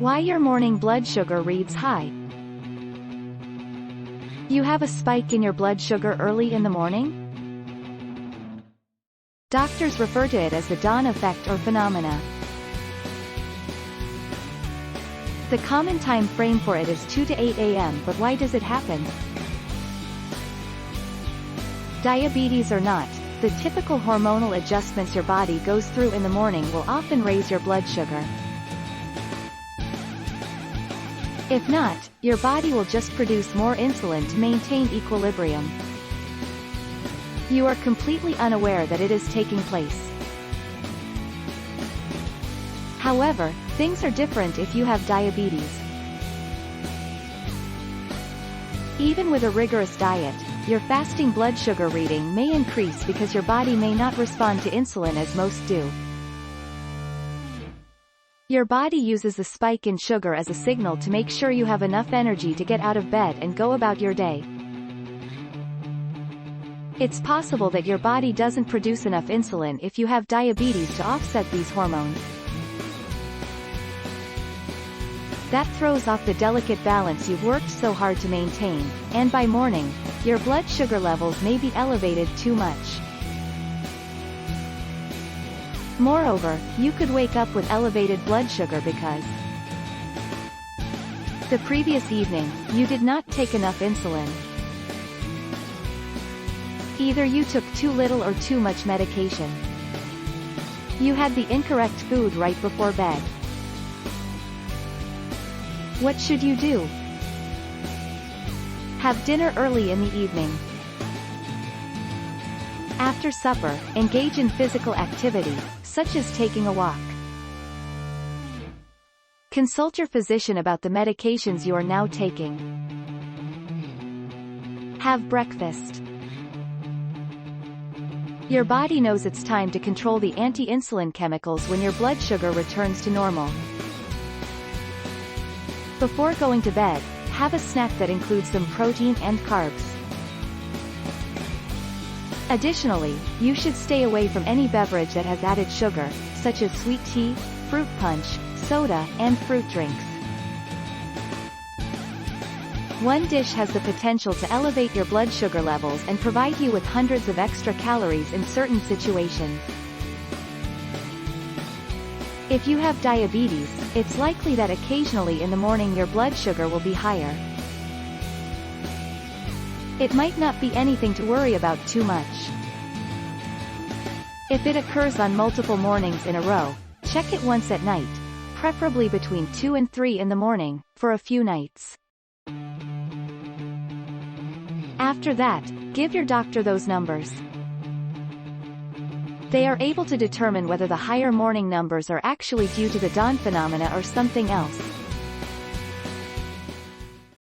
Why your morning blood sugar reads high. You have a spike in your blood sugar early in the morning? Doctors refer to it as the dawn effect or phenomena. The common time frame for it is 2 to 8 a.m. But why does it happen? Diabetes or not, the typical hormonal adjustments your body goes through in the morning will often raise your blood sugar. If not, your body will just produce more insulin to maintain equilibrium. You are completely unaware that it is taking place. However, things are different if you have diabetes. Even with a rigorous diet, your fasting blood sugar reading may increase because your body may not respond to insulin as most do. Your body uses a spike in sugar as a signal to make sure you have enough energy to get out of bed and go about your day. It's possible that your body doesn't produce enough insulin if you have diabetes to offset these hormones. That throws off the delicate balance you've worked so hard to maintain, and by morning, your blood sugar levels may be elevated too much. Moreover, you could wake up with elevated blood sugar because the previous evening, you did not take enough insulin. Either you took too little or too much medication. You had the incorrect food right before bed. What should you do? Have dinner early in the evening. After supper, engage in physical activity, such as taking a walk. Consult your physician about the medications you are now taking. Have breakfast. Your body knows it's time to control the anti-insulin chemicals when your blood sugar returns to normal. Before going to bed, have a snack that includes some protein and carbs. Additionally, you should stay away from any beverage that has added sugar, such as sweet tea, fruit punch, soda, and fruit drinks. One dish has the potential to elevate your blood sugar levels and provide you with hundreds of extra calories in certain situations. If you have diabetes, it's likely that occasionally in the morning your blood sugar will be higher. It might not be anything to worry about too much. If it occurs on multiple mornings in a row, check it once at night, preferably between 2 and 3 in the morning, for a few nights. After that, give your doctor those numbers. They are able to determine whether the higher morning numbers are actually due to the dawn phenomena or something else.